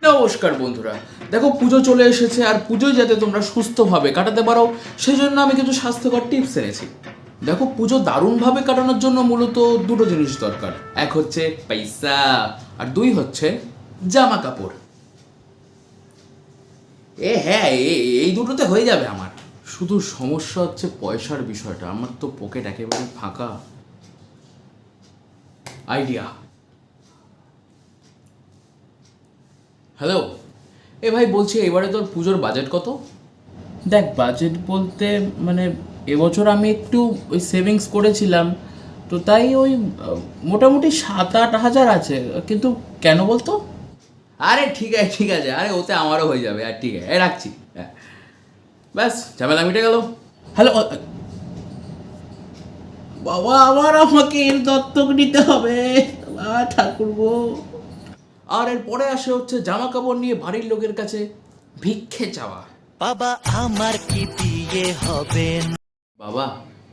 নমস্কার বন্ধুরা, দেখো পুজো চলে এসেছে আর পুজোয় যাতে তোমরা সুস্থভাবে কাটাতে পারো সেই জন্য আমি কিছু স্বাস্থ্যকর টিপস এনেছি। দেখো, পুজো দারুণভাবে কাটানোর জন্য মূলত দুটো জিনিস দরকার। এক হচ্ছে পয়সা আর দুই হচ্ছে জামা কাপড়। হ্যাঁ, এই দুটোতে হয়ে যাবে আমার। শুধু সমস্যা হচ্ছে পয়সার বিষয়টা। আমার তো পকেট একেবারে ফাঁকা। আইডিয়া। হ্যালো, ভাই বলছি, এবারে তোর পুজোর বাজেট কত? দেখ, বাজেট বলতে মানে এবছর আমি একটু ওই সেভিংস করেছিলাম, তো তাই ওই মোটামুটি 7-8 হাজার আছে। কিন্তু কেন বলতো? আরে ঠিক আছে ঠিক আছে, আরে ওতে আমারও হয়ে যাবে। আর ঠিক আছে, রাখছি। হ্যাঁ, ব্যাস ঝামেলা মিটে গেল। হ্যালো বাবা, আবার আমাকে এর দত্তক নিতে হবে ঠাকুরপো। আর এর পরে আসে হচ্ছে জামা কাপড় নিয়ে বাড়ির লোকের কাছে ভিক্ষে চাওয়া। বাবা আমার কি বিয়ে হবে না? বাবা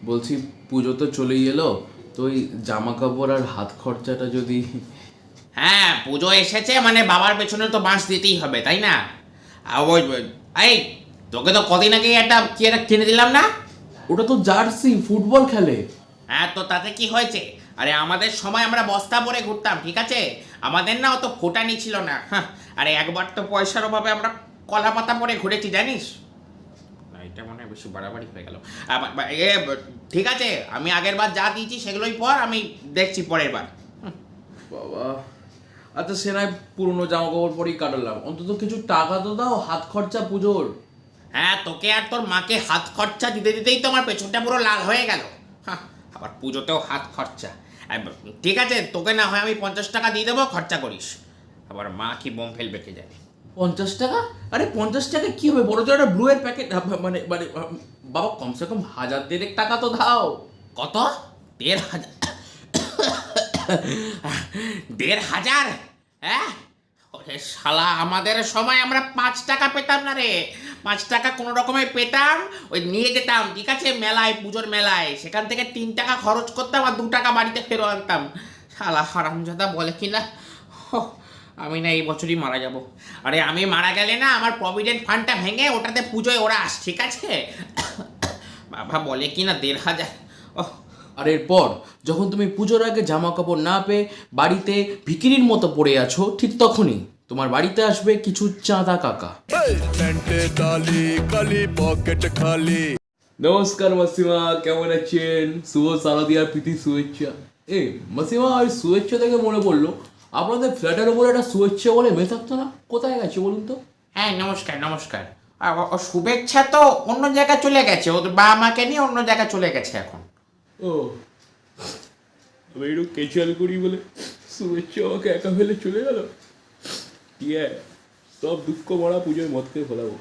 বলছি, পুজো তো চলেই এলো, তো ওই জামা কাপড় আর হাত খরচাটা যদি। হ্যাঁ, পুজো এসেছে মানে বাবার পেছনে তো বাঁশ দিতেই হবে, তাই না? আর এই তোকে তো কদিন আগে একটা কিনে দিলাম না? ওটা তো জার্সি, ফুটবল খেলে। হ্যাঁ, তো তাতে কি হয়েছে? আরে আমাদের সময় আমরা বস্তা পরে ঘুরতাম, ঠিক আছে? আমাদের না অত ফোটানি ছিল না। হ্যাঁ, আরে একবার তো পয়সার অভাবে আমরা কলা পাতা পরে ঘুরেছি, জানিস না? এটা মনে হয় বেশি বাড়াবাড়ি হয়ে গেল। ঠিক আছে, আমি আগের বার যা দিয়েছি সেগুলোই পর, আমি দেখছি পরের বার। বাবা, আচ্ছা সে নয় পুরনো জামা কাপড় পরেই কাটালাম, অন্তত কিছু টাকা তো দাও হাত খরচা পুজোর। হ্যাঁ, তোকে আর তোর মাকে হাত খরচা দিতে দিতেই তো আমার পেছনটা পুরো লাল হয়ে গেল। হ্যাঁ, আবার পুজোতেও হাত খরচা। ঠিক আছে, তোকে না হয় আমি 50 টাকা দিয়ে দেবো, খরচা করিস। আবার মা কি বোম ফেলবে কে জানে। 50 টাকা? আরে 50 টাকা কি হবে, বড় তো একটা ব্লু এর প্যাকেট। মানে মানে বাবা, কমসে কম 1000-দেড়েক টাকা তো দাও। কত? 1,500? 1,500? হ্যাঁ, ওরে শালা, আমাদের সময় আমরা 5 টাকা পেতাম না রে। 5 টাকা কোনো রকমে পেতাম, ওই নিয়ে যেতাম, ঠিক আছে, মেলায়, পুজোর মেলায়। সেখান থেকে 3 টাকা খরচ করতাম আর 2 টাকা বাড়িতে ফেরত আনতাম। শালা হারামজাদা বলে কি না, আমি না এই বছরই মারা যাব। আরে আমি মারা গেলে না আমার প্রভিডেন্ট ফান্ডটা ভেঙে ওটাতে পুজোয় ওরাস, ঠিক আছে? বাবা বলে কি না 1,500। ওহ, আর এরপর যখন তুমি পুজোর আগে জামা কাপড় না পেয়ে বাড়িতে ভিখিরির মতো পড়ে আছো, ঠিক তখনই তোমার বাড়িতে আসবে কিছু চাঁদা কাকা। প্যান্টে তালি কালি পকেট খালি। নমস্কার মাসিমা, কেমন আছেন? শুভ শারদীয়ার প্রীতি শুভেচ্ছা। মাসিমা, ওই শুভেচ্ছা থেকে মনে পড়লো, আপনাদের ফ্ল্যাটের উপর একটা শুভেচ্ছা বলে মেয়ে থাকতো না, কোথায় গেছে বলুন তো? হ্যাঁ, নমস্কার নমস্কার। ও শুভেচ্ছা তো অন্য জায়গায় চলে গেছে, ওর বাবা মাকে নিয়ে অন্য জায়গায় চলে গেছে এখন। ও, আমি একটু ক্যাচুয়াল করি বলে শুভেচ্ছা আমাকে একা ফেলে চলে গেল। ইয়ে, সব দুঃখ ভরা পুজোয় মদ খেয়ে ফেলাবো।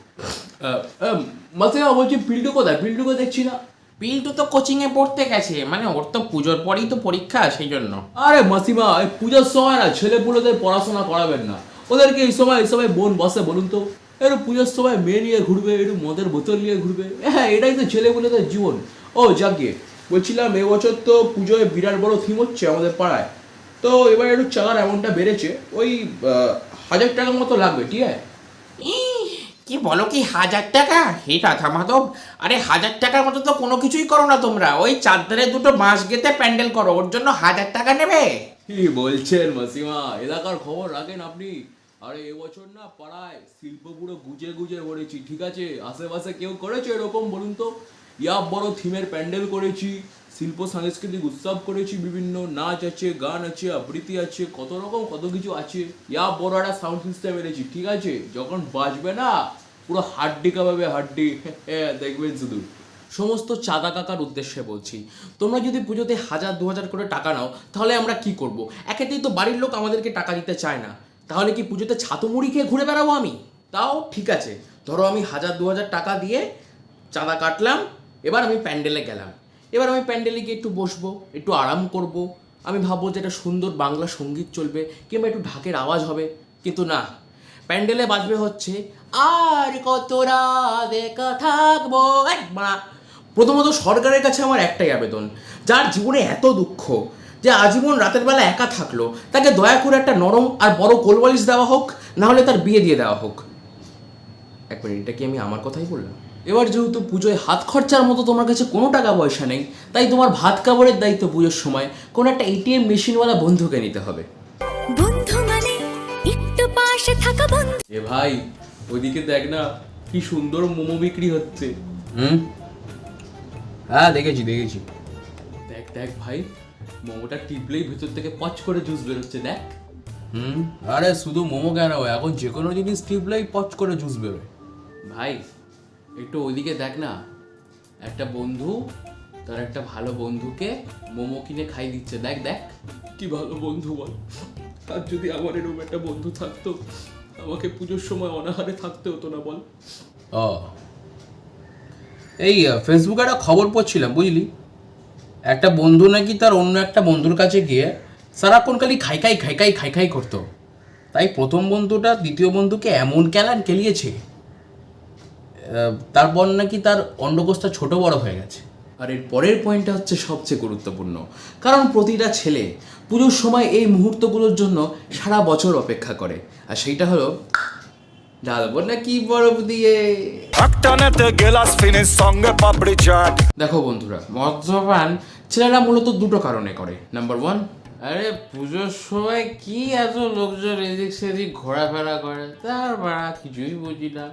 মাসিমা বলছি, পিল্টু কোথায়? পিল্টুকে দেখছি না। পিল্টু তো কোচিংয়ে পড়তে গেছে, মানে ওর তো পুজোর পরেই তো পরীক্ষা, সেই জন্য। আরে মাসিমা, এই পূজার সময় না ছেলেপুলেদের পড়াশোনা করাবেন না। ওদেরকে এই সময় বোন বসে বলুন তো? একটু পুজোর সময় মেয়ে নিয়ে ঘুরবে, একটু মদের বোতল নিয়ে ঘুরবে। হ্যাঁ, এটাই তো ছেলেপুলেদের জীবন। ও যাকে বলছিলাম, এবছর তো পুজোয় বিরাট বড় থিম হচ্ছে আমাদের পাড়ায়। তো এবার একটু চাঁদার অ্যামাউন্টটা বেড়েছে, ওই 1000 টাকার মতো লাগবে, ঠিক আছে? কি বলো কি, 1,000 টাকা? হে রাধা মাধব, আরে 1,000 টাকার মতো তো কোনো কিছুই করো না তোমরা। ওই চারধারে দুটো বাঁশ গেঁথে প্যান্ডেল করো, ওর জন্য 1,000 টাকা নেবে? কি বলছেন মাসিমা, এলাকার খবর রাখেন আপনি? আরে এবছর না পাড়ায় শিল্প পুরো গুজে গুজে ভরেছি, ঠিক আছে? আশেপাশে কেউ করেছে এরকম বলুন তো? ইয়া বড় থিমের প্যান্ডেল করেছি, শিল্প সাংস্কৃতিক উৎসব করেছি, বিভিন্ন নাচ আছে, গান আছে, আবৃত্তি আছে, কত রকম কত কিছু আছে। ইয়া বড় একটা সাউন্ড সিস্টেম এনেছি, ঠিক আছে? যখন বাজবে না পুরো হাড্ডি কাঁপাবে, হাড্ডি। হ্যাঁ, দেখবেন শুধু। সমস্ত চাঁদা কাকার উদ্দেশ্যে বলছি, তোমরা যদি পুজোতে 1000-2000 করে টাকা নাও, তাহলে আমরা কি করব? একেতেই তো বাড়ির লোক আমাদেরকে টাকা দিতে চায় না, তাহলে কি পুজোতে ছাতু মুড়ি খেয়ে ঘুরে বেড়াবো আমি? তাও ঠিক আছে, ধরো আমি 1000-2000 টাকা দিয়ে চাঁদা কাটলাম, এবার আমি প্যান্ডেলে গেলাম। এবার আমি প্যান্ডেলে গিয়ে একটু বসবো, একটু আরাম করব। আমি ভাববো যে একটা সুন্দর বাংলা সঙ্গীত চলবে, কিংবা একটু ঢাকের আওয়াজ হবে। কিন্তু না, প্যান্ডেলে বাজবে হচ্ছে আর কত রাত একা থাকবো। প্রথমত সরকারের কাছে আমার একটাই আবেদন, যার জীবনে এত দুঃখ, যে আজীবন রাতের বেলা একা থাকলো, তাকে দয়া করে একটা নরম আর বড় কোলবালিশ দেওয়া হোক, না হলে তার বিয়ে দিয়ে দেওয়া হোক। এক মিনিট, এটা কি আমি আমার কথাই বললাম? এবার যেহেতু পুজোয় হাত খরচার মতো তোমার কাছে কোনো টাকা পয়সা নেই, তাই তোমার ভাত কাপড়ের দায়িত্ব পুজোর সময় কোনো একটা এটিএম মেশিনওয়ালা বন্ধুকে নিতে হবে। বন্ধু মানে একটু পাশে থাকা বন্ধু। এ ভাই, ওইদিকে দেখ না কি সুন্দর মোমো বিক্রি হচ্ছে। হ্যাঁ দেখেছি। দেখ দেখ ভাই, মোমোটা টিপলেই ভেতর থেকে পচ করে জুস বেরোচ্ছে, দেখ। আরে শুধু মোমো কেন, এখন যে কোনো জিনিস টিপলেই পচ করে জুস বেরোয়। ভাই একটু ওইদিকে দেখ না, একটা বন্ধু তার একটা ভালো বন্ধুকে মোমো কিনে খাই দিচ্ছে, দেখ দেখ কি ভালো বন্ধু বল। আর যদি আমার এরকম একটা বন্ধু থাকতো, আমাকে পুজোর সময় অনাহারে থাকতে হতো না বল। ও এই ফেসবুকে একটা খবর পড়ছিলাম বুঝলি, একটা বন্ধু নাকি তার অন্য একটা বন্ধুর কাছে গিয়ে সারাক্ষণ খালি খাই করতো। তাই প্রথম বন্ধুটা দ্বিতীয় বন্ধুকে এমন কেলিয়েছে, তারপর নাকি তার অন্ডকোষটা ছোট বড় হয়ে গেছে। আর এর পরের পয়েন্টটা হচ্ছে সবচেয়ে গুরুত্বপূর্ণ, কারণ প্রতিটা ছেলে পুজোর সময় এই মুহূর্তগুলোর জন্য সারা বছর অপেক্ষা করে, আর সেইটা হলো ঢালবো নাকি বরফ দিয়ে। একটানেতে গেলাস ফিনিশ সঙ্গে পাপড়ি চাট। দেখো বন্ধুরা, মদ্যপান ছেলেরা মূলত দুটো কারণে করে। নাম্বার 1, আরে পুজোর সময় কি এত লোকজন এদিক সেদিক ঘোরাফেরা করে, তার বাড়া কিছুই বুঝি না।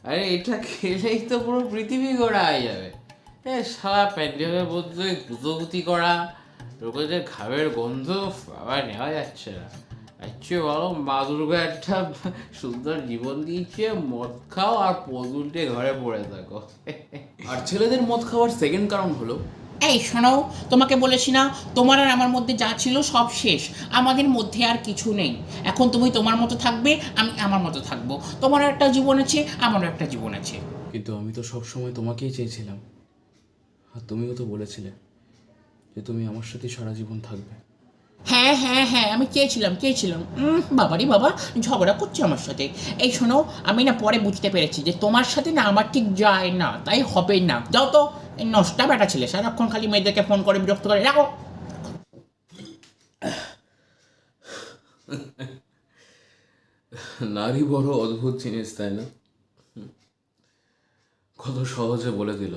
আরে এটা খেলেই তো পুরো পৃথিবী ঘোরা হয়ে যাবে। সারা প্যান্ডেলের মধ্যে গুতোগুতি করা, লোকেদের ঘামের গন্ধ আবার নেওয়া যাচ্ছে না। আচ্ছা বলো, মা দুর্গা একটা সুন্দর জীবন দিয়েছে, মদ খাও আর পদুলটে ঘরে পড়ে থাকো। আর ছেলেদের মদ খাওয়ার সেকেন্ড কারণ হলো, এই শোনো, তোমাকে বলেছি না তোমার আর আমার মধ্যে যা ছিল সব শেষ, আমাদের মধ্যে আর কিছু নেই। এখন তুমি তোমার মতো থাকবে, আমি আমার মতো থাকবো। তোমারও একটা জীবন আছে, আমারও একটা জীবন আছে। কিন্তু আমি তো সবসময় তোমাকেই চেয়েছিলাম, আর তুমিও তো বলেছিলে যে তুমি আমার সাথে সারা জীবন থাকবে। হ্যাঁ হ্যাঁ হ্যাঁ, আমি চেয়েছিলাম। বাবারি বাবা ঝগড়া করছে আমার সাথে। এই শোনো, আমি না পরে বুঝতে পেরেছি যে তোমার সাথে না আমার ঠিক যায় না, তাই হবে না। যাও তো, এই নষ্টা বেটা ছেলে সারাক্ষণ খালি মেয়েদেরকে ফোন করে বিরক্ত করে, রাখো। নারী বড় অদ্ভুত জিনিস, তাই না? কত সহজে বলে দিল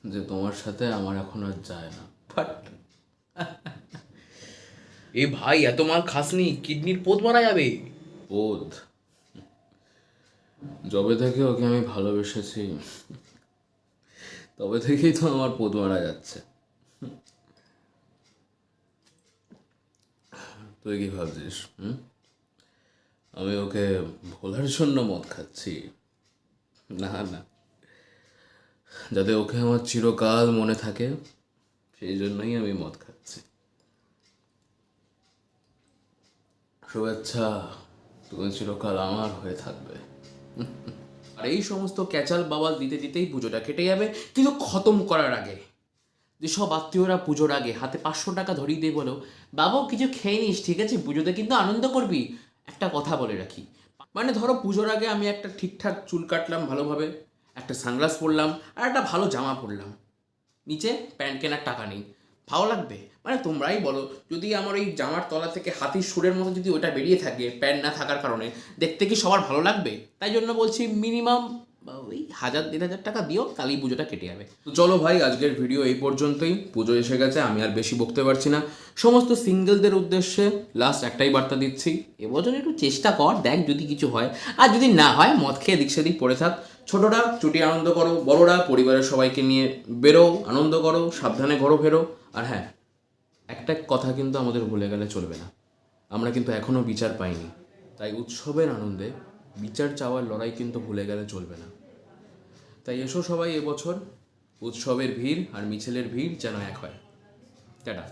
যে তোমার সাথে আমার এখন আর যায় না। বাট এ ভাই, এত মাল খাসনি, কিডনির পোত মারা যাবে। বোধ, যবে থেকে ওকে আমি ভালোবেসেছি তবে থেকেই তো আমার পোদ মারা যাচ্ছে। তুই কি ভাবছিস আমি ওকে ভোলার জন্য মদ খাচ্ছি? না না, যাতে ওকে আমার চিরকাল মনে থাকে সেই জন্যই আমি মদ খাচ্ছি। শুভেচ্ছা, তুমি চিরকাল আমার হয়ে থাকবে। আর এই সমস্ত ক্যাচাল বাবাল দিতে দিতেই পুজোটা কেটে যাবে, কিন্তু খতম করার আগে যেসব আত্মীয়রা পুজোর আগে হাতে 500 টাকা ধরিয়ে দিয়ে বলো, বাবু কিছু খেয়ে নিস, ঠিক আছে, পুজোতে কিন্তু আনন্দ করবি। একটা কথা বলে রাখি, মানে ধরো পুজোর আগে আমি একটা ঠিকঠাক চুল কাটলাম ভালোভাবে, একটা সানগ্লাস পরলাম আর একটা ভালো জামা পরলাম, নিচে প্যান্ট কেনার টাকা নেই, ভালো লাগবে? মানে তোমরাই বলো, যদি আমার এই জামার তলা থেকে হাতির সুরের মতো যদি ওটা বেরিয়ে থাকে প্যান্ট না থাকার কারণে, দেখতে কি সবার ভালো লাগবে? তাই জন্য বলছি মিনিমাম ওই 1000-1500 টাকা দিও, তাহলেই পুজোটা কেটে যাবে। তো চলো ভাই, আজকের ভিডিও এই পর্যন্তই। পুজো এসে গেছে, আমি আর বেশি বকতে পারছি না। সমস্ত সিঙ্গেলদের উদ্দেশ্যে লাস্ট একটাই বার্তা দিচ্ছি, এবছর একটু চেষ্টা কর, দেখ যদি কিছু হয়, আর যদি না হয় মদ খেয়ে দিক সেদিক পড়ে থাক। ছোটরা ছুটি আনন্দ করো, বড়রা পরিবারের সবাইকে নিয়ে বেরো, আনন্দ করো, সাবধানে ঘরো ফেরো। আর হ্যাঁ, একটা কথা কিন্তু আমাদের ভুলে গেলে চলবে না, আমরা কিন্তু এখনও বিচার পাইনি, তাই উৎসবের আনন্দে বিচার চাওয়ার লড়াই কিন্তু ভুলে গেলে চলবে না। তাই এসো সবাই এবছর উৎসবের ভিড় আর মিছিলের ভিড় যেন এক হয়। টাটা।